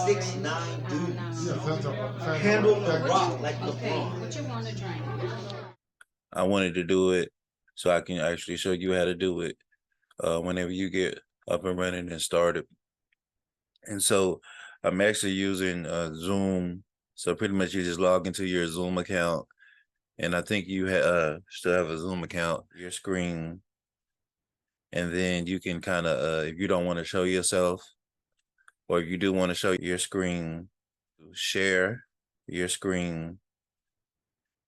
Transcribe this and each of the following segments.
6'9" dudes Yeah, handling a rock like LeBron. What you want to drink? I wanted to do it so I can actually show you how to do it whenever you get up and running and started. And so I'm actually using Zoom. So pretty much you just log into your Zoom account, and I think you still have a Zoom account, your screen, and then you can kind of, if you don't want to show yourself, or if you do want to show your screen, share your screen,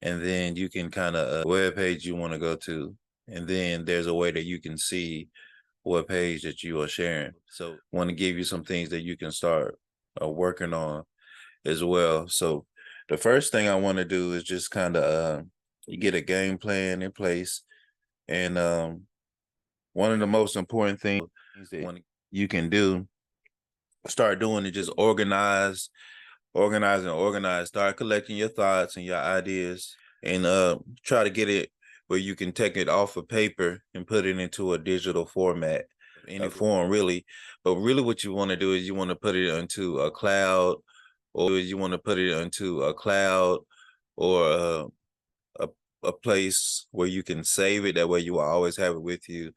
and then you can kind of web page you want to go to, and then there's a way that you can see what page that you are sharing. So want to give you some things that you can start working on as well. So the first thing I want to do is just kind of get a game plan in place. And one of the most important things that you can do, start doing is just organize. Start collecting your thoughts and your ideas, and try to get it where you can take it off of paper and put it into a digital format, any form really. But really what you want to do is you want to put it into a cloud, or a, a place where you can save it. That way you will always have it with you.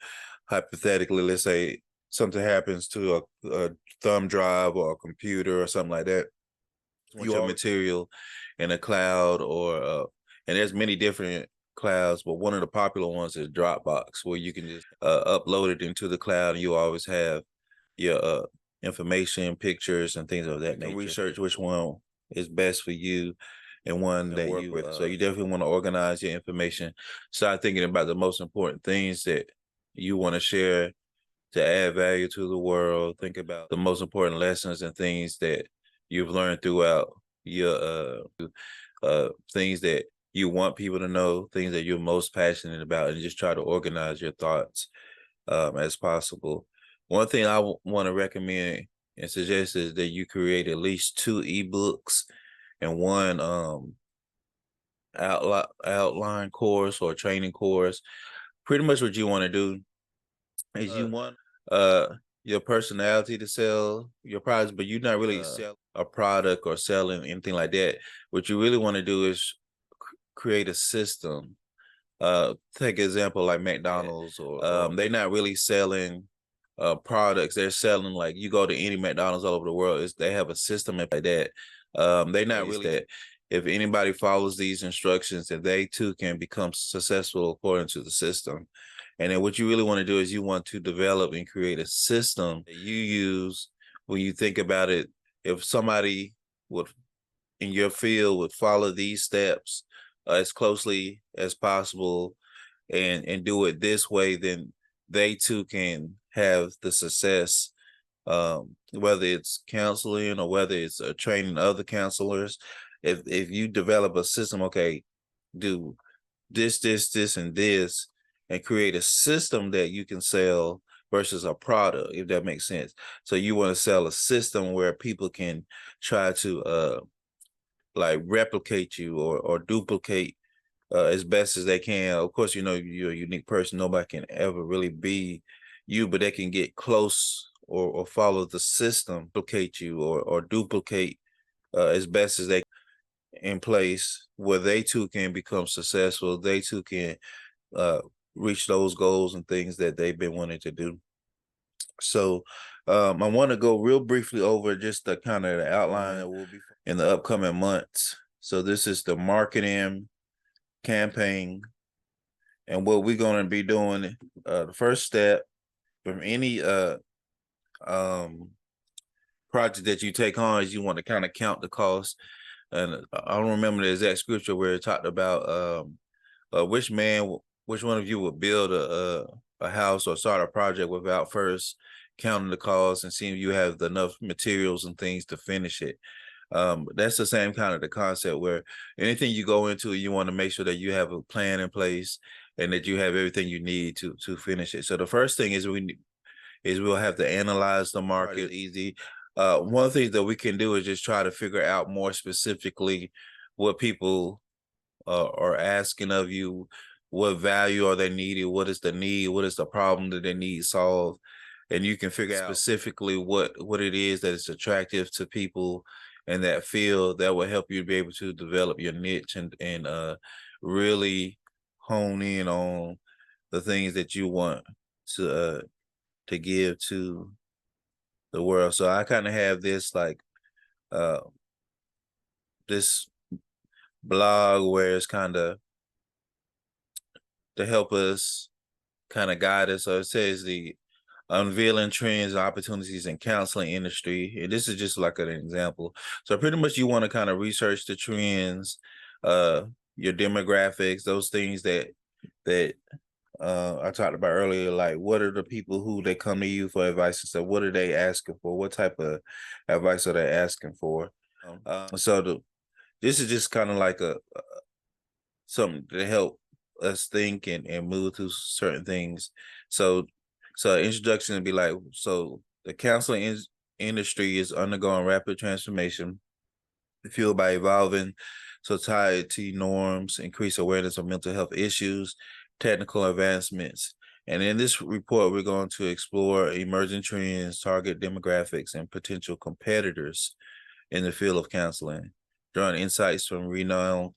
Hypothetically, let's say something happens to a thumb drive or a computer or something like that. You have material in a cloud, or and there's many different clouds, but one of the popular ones is Dropbox, where you can just upload it into the cloud, and you always have your information, pictures, and things of that nature. Research which one is best for you and one that you work with. So you definitely want to organize your information. Start thinking about the most important things that you want to share to add value to the world. Think about the most important lessons and things that you've learned throughout your things that you want people to know, things that you're most passionate about, and just try to organize your thoughts as possible. One thing I want to recommend and suggest is that you create at least 2 ebooks and one outline course or training course. Pretty much what you want to do is you want your personality to sell your products, but you're not really selling a product or selling anything like that. What you really want to do is create a system. Take an example like McDonald's, or they're not really selling products. They're selling, like, you go to any McDonald's all over the world, they have a system like that. They're not really that. If anybody follows these instructions, that they too can become successful according to the system. And then what you really want to do is you want to develop and create a system that you use when you think about it. If somebody would in your field would follow these steps as closely as possible and do it this way, then they too can have the success, whether it's counseling or whether it's training other counselors. If you develop a system, okay, do this, and this, and create a system that you can sell versus a product, if that makes sense. So you want to sell a system where people can try to like replicate you or duplicate as best as they can. Of course, you know, you're a unique person. Nobody can ever really be you, but they can get close or follow the system, duplicate you or duplicate as best as they in place, where they too can become successful. They too can reach those goals and things that they've been wanting to do. So I want to go real briefly over just the kind of the outline that will be in the upcoming months. So this is the marketing campaign, and what we're going to be doing. The first step from any project that you take on is you want to kind of count the cost. And I don't remember the exact scripture where it talked about which one of you would build a house or start a project without first counting the costs and seeing if you have enough materials and things to finish it. That's the same kind of the concept, where anything you go into, you want to make sure that you have a plan in place and that you have everything you need to finish it. So the first thing is we'll have to analyze the market. Easy. One of the things that we can do is just try to figure out more specifically what people are asking of you, what value are they needing, what is the need, what is the problem that they need solved, and you can figure out specifically what it is that is attractive to people in that field that will help you be able to develop your niche and really hone in on the things that you want to give to the world. So I kind of have this like uh this blog where it's kind of to help us kind of guide us. So it says the unveiling trends and opportunities in counseling industry. And this is just like an example. So pretty much you want to kind of research the trends, your demographics, those things that I talked about earlier, like what are the people who they come to you for advice and stuff? What are they asking for? What type of advice are they asking for? This is just kind of like a something to help us think and move through certain things. So introduction would be like, so the counseling industry is undergoing rapid transformation fueled by evolving society norms, increased awareness of mental health issues, technical advancements. And in this report, we're going to explore emerging trends, target demographics, and potential competitors in the field of counseling, drawing insights from renowned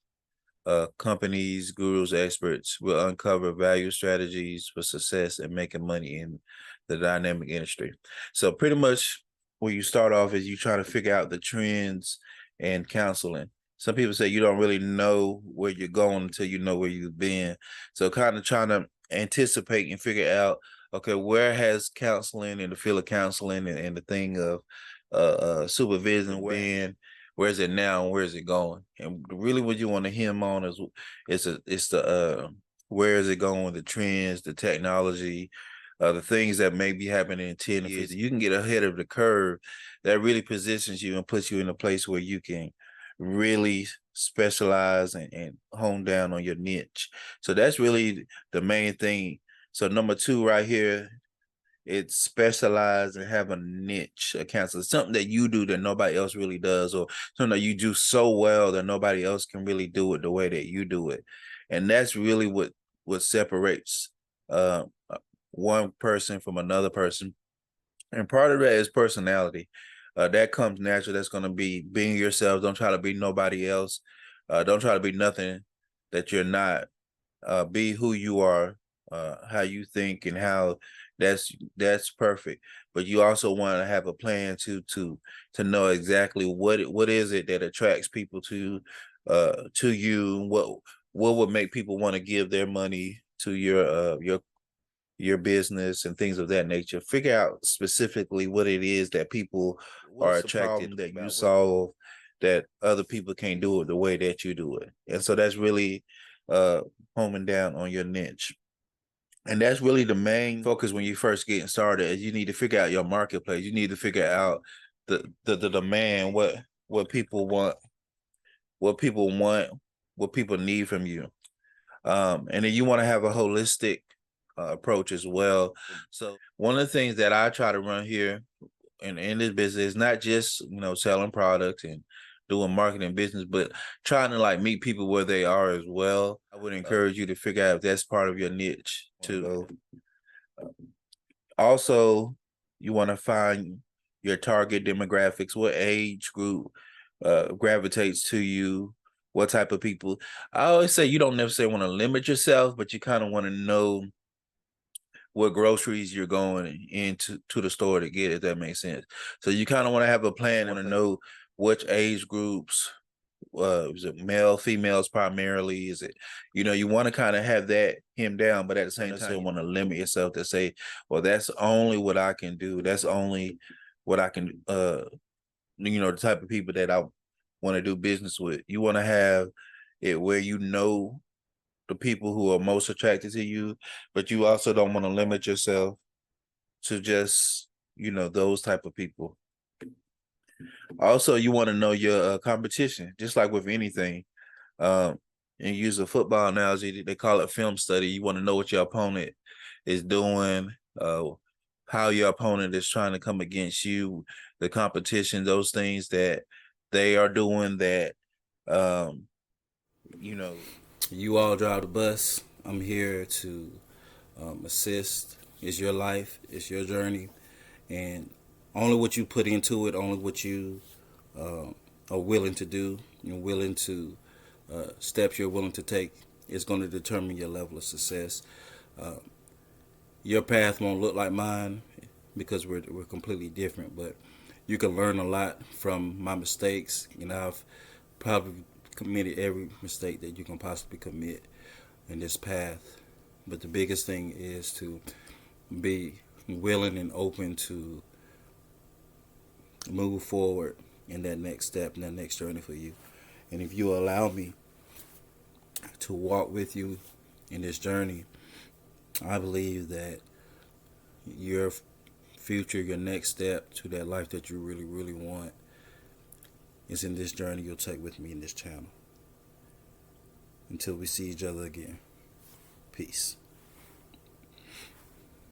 companies, gurus, experts. Will uncover value strategies for success and making money in the dynamic industry. So pretty much where you start off is you try to figure out the trends and counseling. Some people say you don't really know where you're going until you know where you've been. So kind of trying to anticipate and figure out, okay, where has counseling and the field of counseling and the thing of supervision been? Where is it now and where is it going? And really what you want to hem on is it's the where is it going, the trends, the technology, the things that may be happening in 10 years. You can get ahead of the curve. That really positions you and puts you in a place where you can really specialize and hone down on your niche. So that's really the main thing. So number 2 right here, it's specialized and have a niche, a counselor, something that you do that nobody else really does, or something that you do so well that nobody else can really do it the way that you do it. And that's really what separates uh, one person from another person. And part of that is personality. That comes natural. That's going to be being yourself. Don't try to be nobody else. Don't try to be nothing that you're not. Be who you are, how you think, and how that's perfect. But you also want to have a plan to know exactly what is it that attracts people to you. What would make people want to give their money to your business and things of that nature. Figure out specifically what it is that people are attracted that you solve, that other people can't do it the way that you do it. And so that's really homing down on your niche. And that's really the main focus when you first getting started, is you need to figure out your marketplace. You need to figure out the demand, what people want, what people need from you. And then you want to have a holistic approach as well. So one of the things that I try to run here in this business is not just, selling products and doing marketing business, but trying to like meet people where they are as well. I would encourage you to figure out if that's part of your niche too. Also, you want to find your target demographics, what age group gravitates to you, what type of people. I always say you don't necessarily want to limit yourself, but you kind of want to know what groceries you're going into the store to get, if that makes sense. So you kind of want to have a plan and know which age groups, is it male, females primarily? Is it, you want to kind of have that hemmed down, but at the same time, you want to limit yourself to say, well, that's only what I can do. That's only what I can, the type of people that I want to do business with. You want to have it where the people who are most attracted to you, but you also don't want to limit yourself to just, those type of people. Also, you want to know your competition, just like with anything. And use a football analogy, they call it film study. You want to know what your opponent is doing, how your opponent is trying to come against you, the competition, those things that they are doing that, You all drive the bus. I'm here to assist. It's your life. It's your journey. And only what you put into it, only what you are willing to do, you're willing to steps you're willing to take is going to determine your level of success. Your path won't look like mine because we're completely different, but you can learn a lot from my mistakes. I've probably committed every mistake that you can possibly commit in this path. But the biggest thing is to be willing and open to move forward in that next step, in that next journey for you. And if you allow me to walk with you in this journey, I believe that your future, your next step to that life that you really, really want is in this journey you'll take with me in this channel. Until we see each other again. Peace.